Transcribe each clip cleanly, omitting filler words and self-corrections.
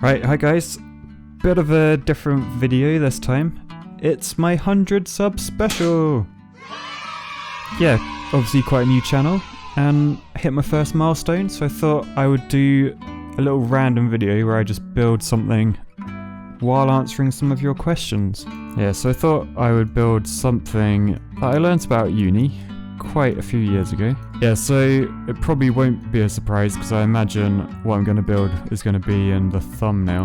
Right, hi guys. Bit of a different video this time. It's my 100 sub special! Yeah, obviously quite a new channel, and hit my first milestone, so I thought I would do a little random video where I just build something while answering some of your questions. Yeah, so I thought I would build something that I learnt about at uni quite a few years ago. Yeah, so it probably won't be a surprise because I imagine what I'm going to build is going to be in the thumbnail.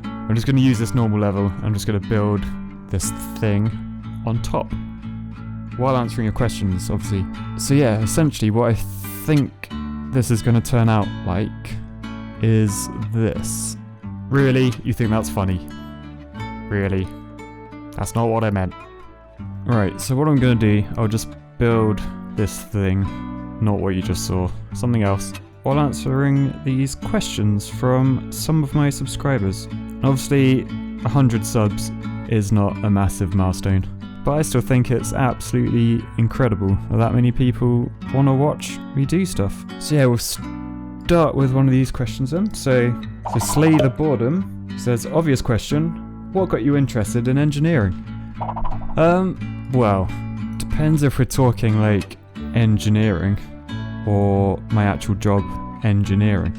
I'm just going to use this normal level. I'm just going to build this thing on top while answering your questions, obviously. So yeah, essentially what I think this is going to turn out like is this. Really? You think that's funny? Really? That's not what I meant. Right, so what I'm going to do, I'll just build this thing, not what you just saw, something else, while answering these questions from some of my subscribers. Obviously, 100 subs is not a massive milestone, but I still think it's absolutely incredible that many people want to watch me do stuff. So yeah, we'll start with one of these questions then. So Slay the Boredom says, obvious question, what got you interested in engineering? Well, depends if we're talking like engineering or my actual job engineering.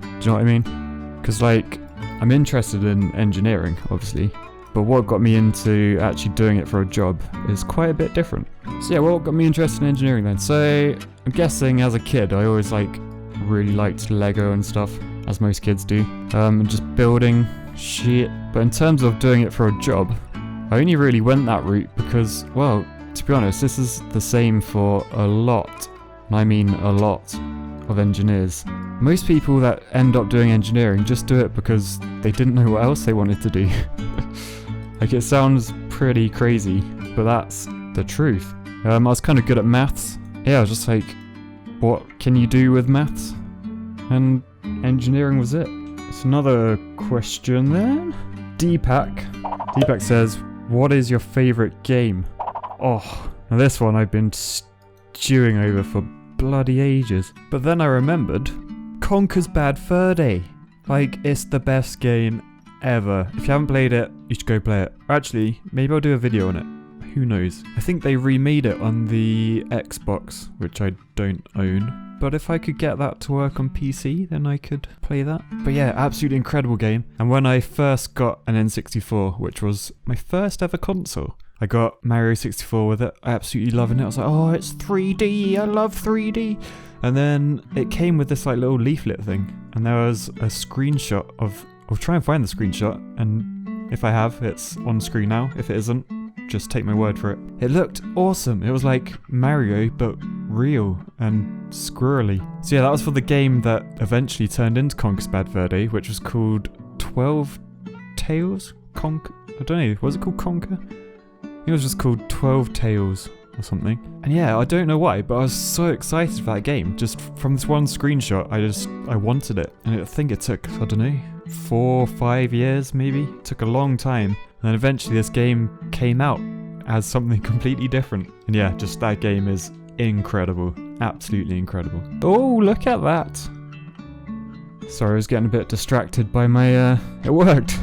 Do you know what I mean? Because like, I'm interested in engineering, obviously, but what got me into actually doing it for a job is quite a bit different. So yeah, what got me interested in engineering then? So I'm guessing as a kid, I always really liked Lego and stuff, as most kids do, and just building shit. But in terms of doing it for a job, I only really went that route because, well, to be honest, this is the same for a lot, and I mean a lot, of engineers. Most people that end up doing engineering just do it because they didn't know what else they wanted to do. Like, it sounds pretty crazy, but that's the truth. I was kind of good at maths. Yeah, I was just like, what can you do with maths? And engineering was it. It's another question then. Deepak says, what is your favourite game? Oh, now this one I've been stewing over for bloody ages. But then I remembered, Conker's Bad Fur Day. Like, it's the best game ever. If you haven't played it, you should go play it. Actually, maybe I'll do a video on it. Who knows? I think they remade it on the Xbox, which I don't own. But if I could get that to work on PC, then I could play that. But yeah, absolutely incredible game. And when I first got an N64, which was my first ever console, I got Mario 64 with it. I absolutely loving it. I was like, oh, it's 3D. I love 3D. And then it came with this little leaflet thing. And there was a screenshot of... I'll try and find the screenshot. And if I have, it's on screen now. If it isn't, just take my word for it. It looked awesome. It was like Mario, but real and squirrely. So yeah, that was for the game that eventually turned into Conker's Bad Fur Day, which was called 12 Tales? I don't know. Was it called Conker? I think it was just called 12 Tales or something. And yeah, I don't know why, but I was so excited for that game. Just from this one screenshot, I wanted it. And I think it took, I don't know, 4 or 5 years maybe. It took a long time. And then eventually this game came out as something completely different. And yeah, just that game is incredible. Absolutely incredible. Oh, look at that. Sorry, I was getting a bit distracted by my, it worked.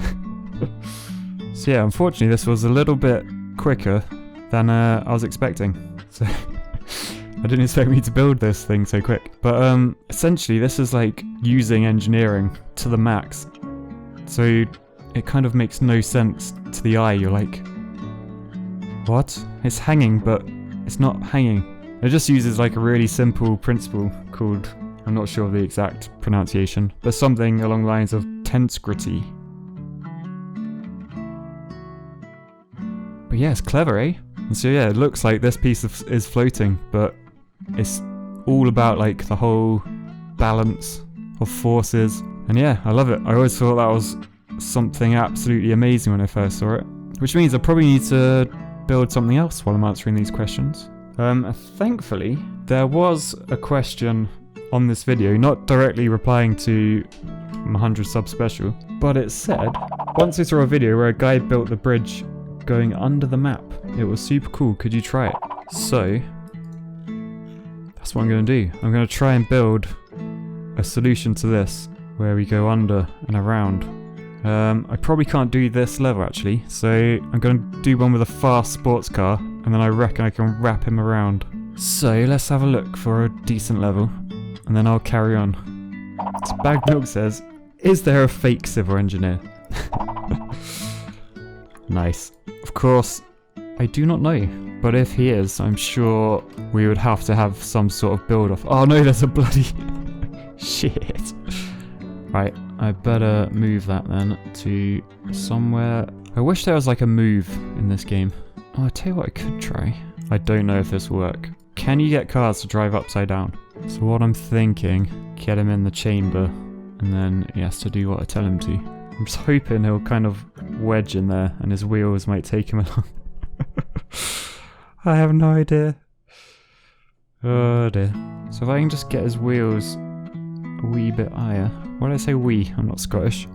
So yeah, unfortunately this was a little bit quicker than I was expecting. So I didn't expect me to build this thing so quick. But essentially this is like using engineering to the max. So it kind of makes no sense to the eye. You're like, what? It's hanging, but it's not hanging. It just uses like a really simple principle called, I'm not sure of the exact pronunciation, but something along the lines of Tensegrity. But yeah, it's clever, eh? And so yeah, it looks like this piece is floating, but it's all about like the whole balance of forces. And yeah, I love it. I always thought that was something absolutely amazing when I first saw it. Which means I probably need to build something else while I'm answering these questions. Thankfully, there was a question on this video, not directly replying to my 100 sub special, but it said, once I saw a video where a guy built the bridge going under the map. It was super cool. Could you try it? So that's what I'm going to do. I'm going to try and build a solution to this where we go under and around. I probably can't do this level actually, so I'm going to do one with a fast sports car, and then I reckon I can wrap him around. So let's have a look for a decent level, and then I'll carry on. So Bagged Milk says, is there a fake civil engineer? Nice. Of course, I do not know, but if he is, I'm sure we would have to have some sort of build-off. Oh no, there's a bloody... shit. Right, I better move that then to somewhere... I wish there was like a move in this game. Oh, I tell you what I could try. I don't know if this will work. Can you get cars to drive upside down? So what I'm thinking, get him in the chamber, and then he has to do what I tell him to. I'm just hoping he'll kind of wedge in there and his wheels might take him along. I have no idea. Oh dear. So if I can just get his wheels a wee bit higher. Why did I say wee? I'm not Scottish.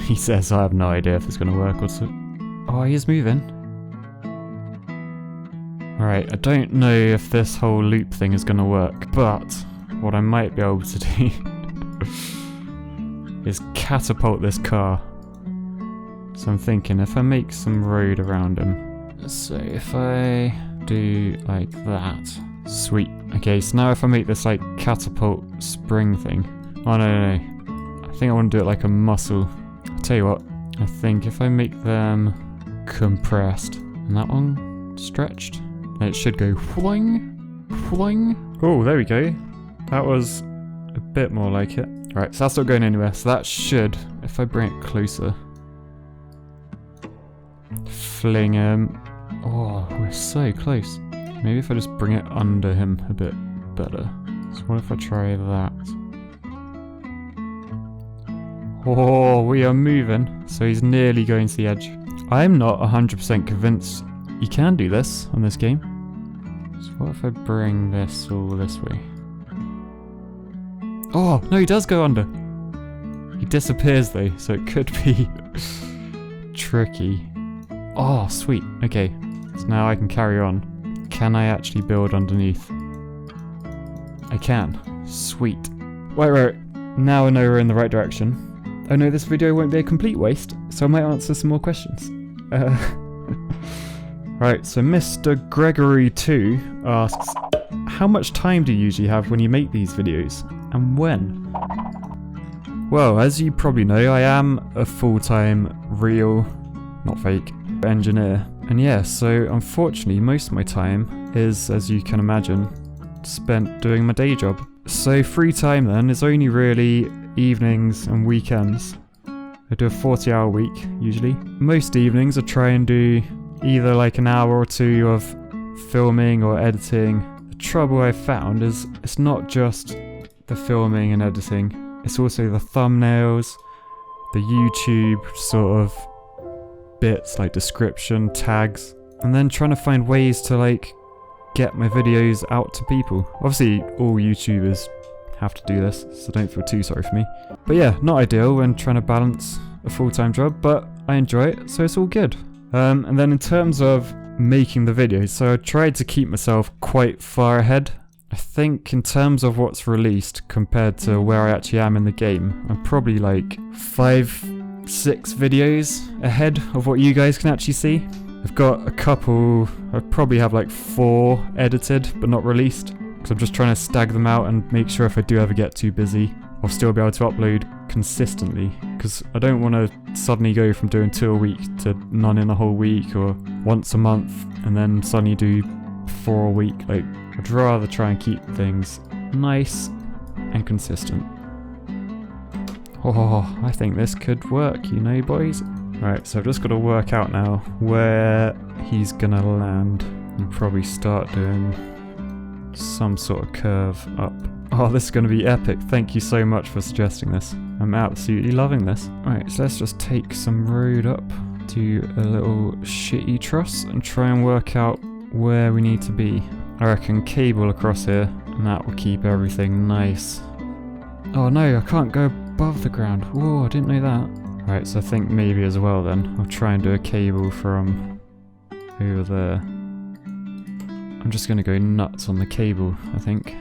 He says I have no idea if it's going to work or so. Oh, he is moving. Alright, I don't know if this whole loop thing is going to work, but what I might be able to do is catapult this car. So I'm thinking if I make some road around him. So if I do like that. Sweet. Okay, so now if I make this like catapult spring thing. Oh no. I think I want to do it like a muscle. I'll tell you what. I think if I make them compressed and that one stretched, then it should go whoing, whoing. Oh, there we go. That was a bit more like it. Right, so that's not going anywhere. So that should, if I bring it closer, fling him. Oh, we're so close. Maybe if I just bring it under him a bit better. So what if I try that? Oh, we are moving. So he's nearly going to the edge. I'm not 100% convinced you can do this on this game. So what if I bring this all this way? Oh, no, he does go under. He disappears though, so it could be tricky. Oh, sweet. Okay, so now I can carry on. Can I actually build underneath? I can. Sweet. Wait. Now I know we're in the right direction. Oh no, this video won't be a complete waste, so I might answer some more questions. Right, so Mr. Gregory2 asks, how much time do you usually have when you make these videos, and when? Well, as you probably know, I am a full-time, real, not fake, engineer. And yeah, so unfortunately most of my time is, as you can imagine, spent doing my day job. So free time then is only really evenings and weekends. I do a 40-hour week, usually. Most evenings I try and do either like an hour or two of filming or editing. The trouble I've found is it's not just the filming and editing, it's also the thumbnails, the YouTube sort of bits like description, tags, and then trying to find ways to like get my videos out to people. Obviously all YouTubers have to do this, so don't feel too sorry for me. But yeah, not ideal when trying to balance a full-time job, but I enjoy it, so it's all good. And then in terms of making the videos, so I tried to keep myself quite far ahead. I think in terms of what's released compared to where I actually am in the game, I'm probably like 5-6 videos ahead of what you guys can actually see. I've got a couple, I probably have like 4 edited but not released, because I'm just trying to stagger them out and make sure if I do ever get too busy, I'll still be able to upload consistently, because I don't want to suddenly go from doing 2 a week to none in a whole week, or once a month and then suddenly do 4 a week. Like, I'd rather try and keep things nice and consistent. Oh, I think this could work, you know, boys. Right, so I've just got to work out now where he's gonna land and probably start doing some sort of curve up. Oh, this is going to be epic. Thank you so much for suggesting this. I'm absolutely loving this. Alright, so let's just take some road up to a little shitty truss and try and work out where we need to be. I reckon cable across here, and that will keep everything nice. Oh no, I can't go above the ground. Whoa, I didn't know that. Right, so I think maybe as well then, I'll try and do a cable from over there. I'm just going to go nuts on the cable, I think.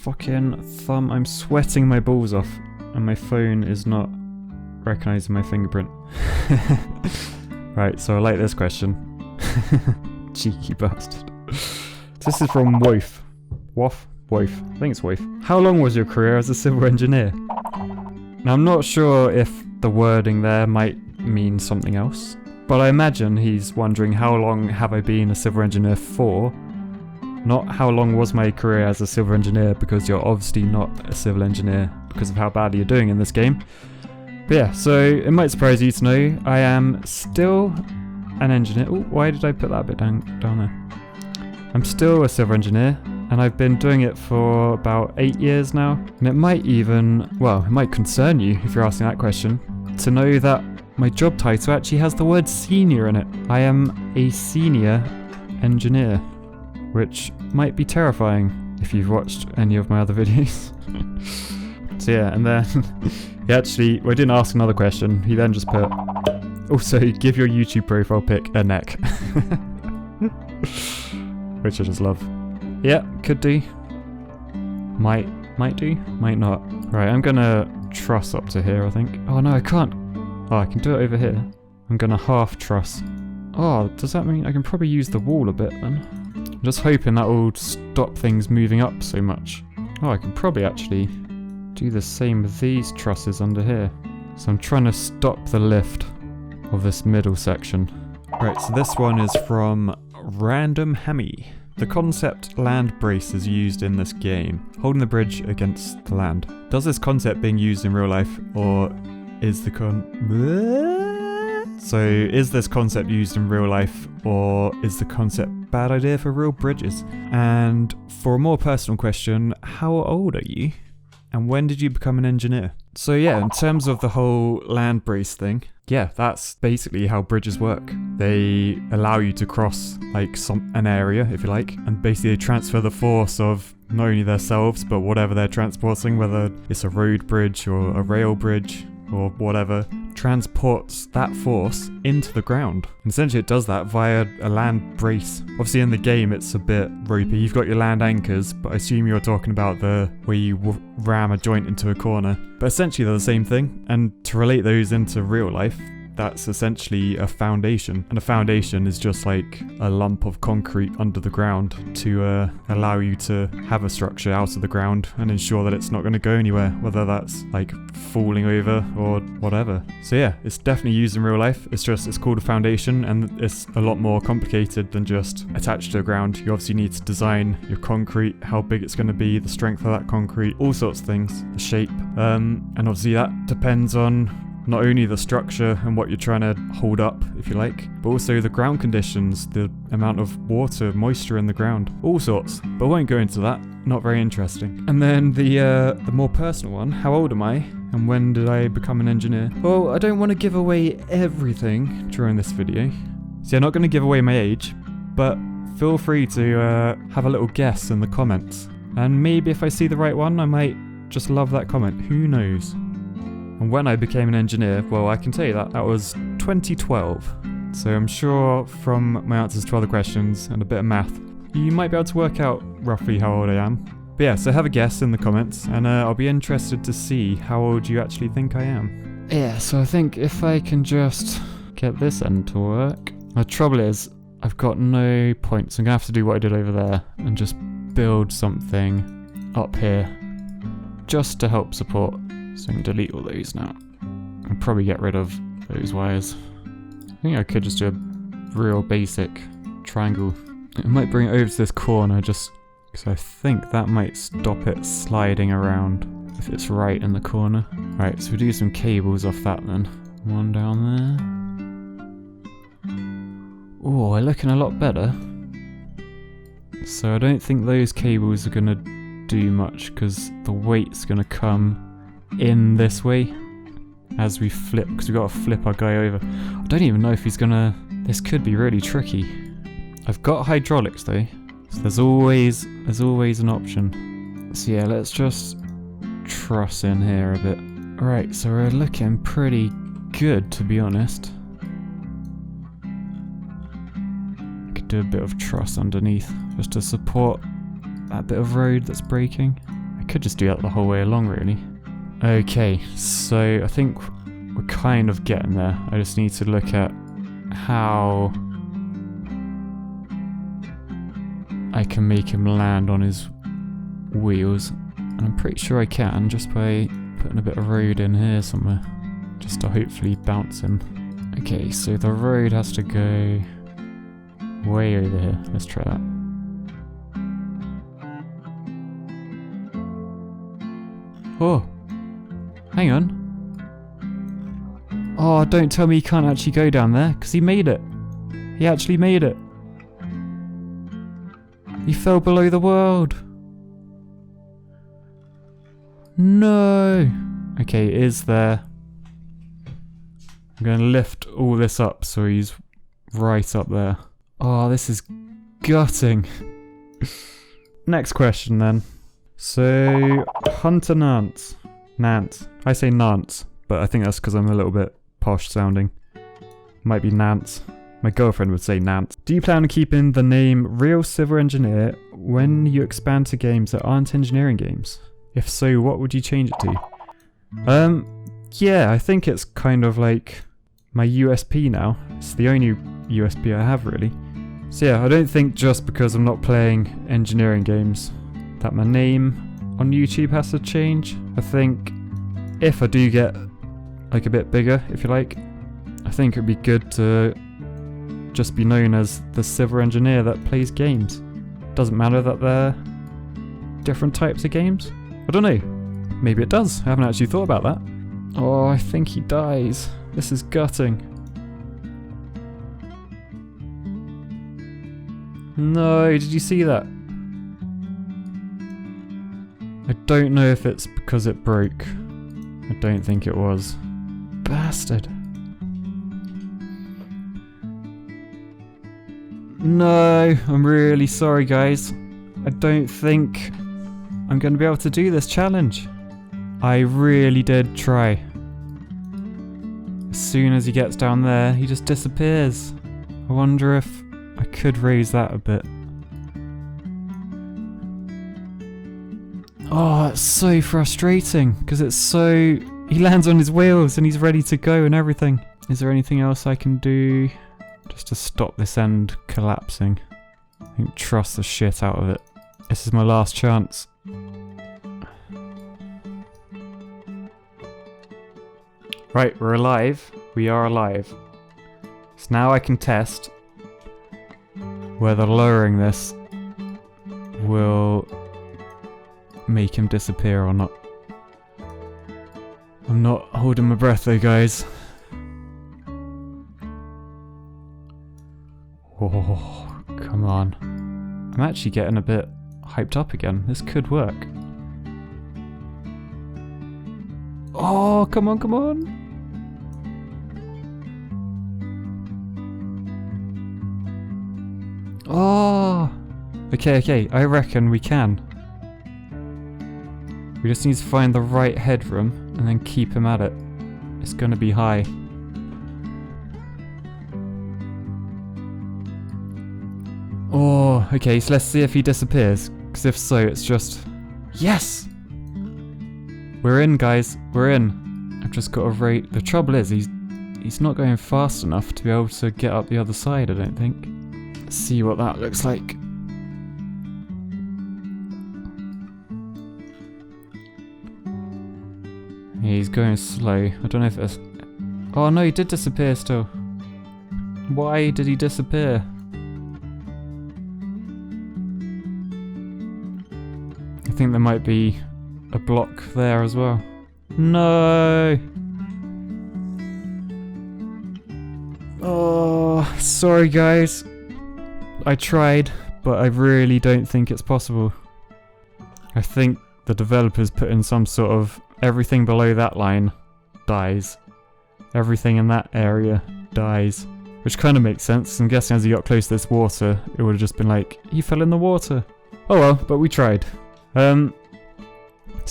Fucking thumb, I'm sweating my balls off. and my phone is not recognizing my fingerprint. Right, so I like this question. Cheeky bastard. This is from Wof. Wof? Wof. I think it's Wof. How long was your career as a civil engineer? Now, I'm not sure if the wording there might mean something else, but I imagine he's wondering how long have I been a civil engineer for, not how long was my career as a civil engineer, because you're obviously not a civil engineer because of how badly you're doing in this game. But yeah, so it might surprise you to know I am still an engineer. Oh, why did I put that bit down there? I'm still a civil engineer, and I've been doing it for about 8 years now. And it might even, well, it might concern you if you're asking that question, to know that my job title actually has the word senior in it. I am a senior engineer, which might be terrifying if you've watched any of my other videos. So yeah, and then he actually, well, I didn't ask another question. He then just put, also give your YouTube profile pic a neck. Which I just love. Yeah, could do. Might do, might not. Right, I'm gonna truss up to here, I think. Oh no, I can't. Oh, I can do it over here. I'm gonna half truss. Oh, does that mean I can probably use the wall a bit then? I'm just hoping that will stop things moving up so much. Oh, I can probably actually do the same with these trusses under here. So I'm trying to stop the lift of this middle section. Right, so this one is from Random Hammy. The concept land brace is used in this game, holding the bridge against the land. Does this concept being used in real life, or is the So is this concept used in real life, or is the concept a bad idea for real bridges? And for a more personal question, how old are you? And when did you become an engineer? So yeah, in terms of the whole land brace thing, yeah, that's basically how bridges work. They allow you to cross like an area, if you like, and basically they transfer the force of not only themselves, but whatever they're transporting, whether it's a road bridge or a rail bridge or whatever, transports that force into the ground. And essentially it does that via a land brace. Obviously in the game it's a bit ropey. You've got your land anchors, but I assume you're talking about the where you ram a joint into a corner. But essentially they're the same thing. And to relate those into real life, that's essentially a foundation. And a foundation is just like a lump of concrete under the ground to allow you to have a structure out of the ground and ensure that it's not going to go anywhere, whether that's like falling over or whatever. So yeah, it's definitely used in real life. It's called a foundation, and it's a lot more complicated than just attached to the ground. You obviously need to design your concrete, how big it's going to be, the strength of that concrete, all sorts of things, the shape. And obviously that depends on not only the structure and what you're trying to hold up, if you like, but also the ground conditions, the amount of water, moisture in the ground, all sorts. But I won't go into that, not very interesting. And then the more personal one, how old am I? And when did I become an engineer? Well, I don't want to give away everything during this video. See, I'm not going to give away my age, but feel free to have a little guess in the comments. And maybe if I see the right one, I might just love that comment, who knows? And when I became an engineer, well, I can tell you that was 2012. So I'm sure from my answers to other questions and a bit of math, you might be able to work out roughly how old I am. But yeah, so have a guess in the comments, and I'll be interested to see how old you actually think I am. Yeah, so I think if I can just get this end to work. The trouble is, I've got no points. I'm going to have to do what I did over there and just build something up here just to help support. So I can delete all those now. I'll probably get rid of those wires. I think I could just do a real basic triangle. I might bring it over to this corner just because I think that might stop it sliding around if it's right in the corner. Right, so we'll do some cables off that then. One down there. Oh, they're looking a lot better. So I don't think those cables are going to do much because the weight's going to come in this way as we flip, because we've got to flip our guy over. I don't even know if he's gonna... This could be really tricky. I've got hydraulics though, so there's always an option. So yeah, let's just truss in here a bit. Right, so we're looking pretty good, to be honest. I could do a bit of truss underneath just to support that bit of road that's breaking. I could just do that the whole way along, really. Okay, so I think we're kind of getting there. I just need to look at how I can make him land on his wheels. And I'm pretty sure I can just by putting a bit of road in here somewhere. Just to hopefully bounce him. Okay, so the road has to go way over here. Let's try that. Oh, hang on. Oh, don't tell me he can't actually go down there, because he made it. He actually made it. He fell below the world. No. Okay, it is there. I'm going to lift all this up so he's right up there. Oh, this is gutting. Next question then. So, Hunter Nance. Nance. I say Nance, but I think that's because I'm a little bit posh sounding. Might be Nance. My girlfriend would say Nance. Do you plan on keeping the name Real Civil Engineer when you expand to games that aren't engineering games? If so, what would you change it to? Yeah, I think it's kind of like my USP now. It's the only USP I have, really. So yeah, I don't think just because I'm not playing engineering games that my name on YouTube has to change. I think if I do get like a bit bigger, if you like, I think it'd be good to just be known as the civil engineer that plays games. Doesn't matter that they're different types of games. I don't know. Maybe it does. I haven't actually thought about that. Oh, I think he dies. This is gutting. No, did you see that? I don't know if it's because it broke. I don't think it was. Bastard. No, I'm really sorry, guys. I don't think I'm going to be able to do this challenge. I really did try. As soon as he gets down there, he just disappears. I wonder if I could raise that a bit. Oh, it's so frustrating, because it's so... He lands on his wheels and he's ready to go and everything. Is there anything else I can do just to stop this end collapsing? I think trust the shit out of it. This is my last chance. Right, we're alive. We are alive. So now I can test whether lowering this will make him disappear or not. I'm not holding my breath though, guys. Oh, come on. I'm actually getting a bit hyped up again. This could work. Oh, come on, come on. Oh. Okay, I reckon we can. We just need to find the right headroom and then keep him at it. It's gonna be high. Oh, okay, so let's see if he disappears. Because if so, it's just... Yes! We're in, guys. We're in. I've just got to rate... The trouble is, he's not going fast enough to be able to get up the other side, I don't think. Let's see what that looks like. Yeah, he's going slow. I don't know if it's... Oh no, he did disappear still. Why did he disappear? I think there might be a block there as well. No! Oh, sorry guys. I tried, but I really don't think it's possible. I think the developers put in some sort of everything below that line dies. Everything in that area dies. Which kind of makes sense. I'm guessing as he got close to this water, it would have just been like, he fell in the water. Oh well, but we tried. So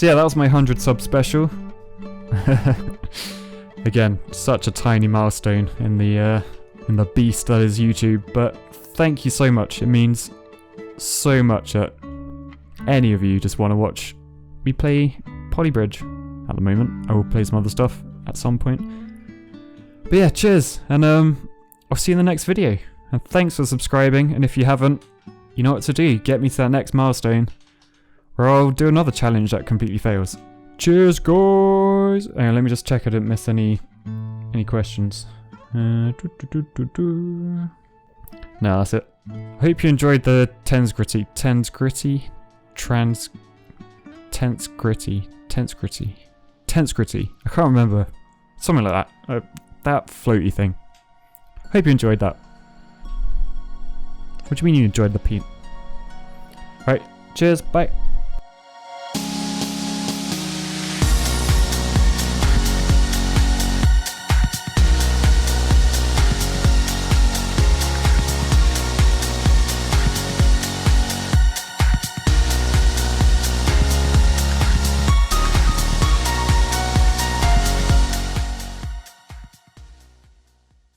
yeah, that was my 100 sub special. Again, such a tiny milestone in the beast that is YouTube, but thank you so much. It means so much that any of you just want to watch me play Polybridge, and at the moment. I will play some other stuff at some point. But yeah, cheers, and I'll see you in the next video. And thanks for subscribing, and if you haven't, you know what to do. Get me to that next milestone, or I'll do another challenge that completely fails. Cheers, guys! Hang on, let me just check I didn't miss any questions. No, that's it. I hope you enjoyed the Tensegrity. I can't remember. Something like that. That floaty thing. Hope you enjoyed that. What do you mean you enjoyed the peat? Right, cheers, bye.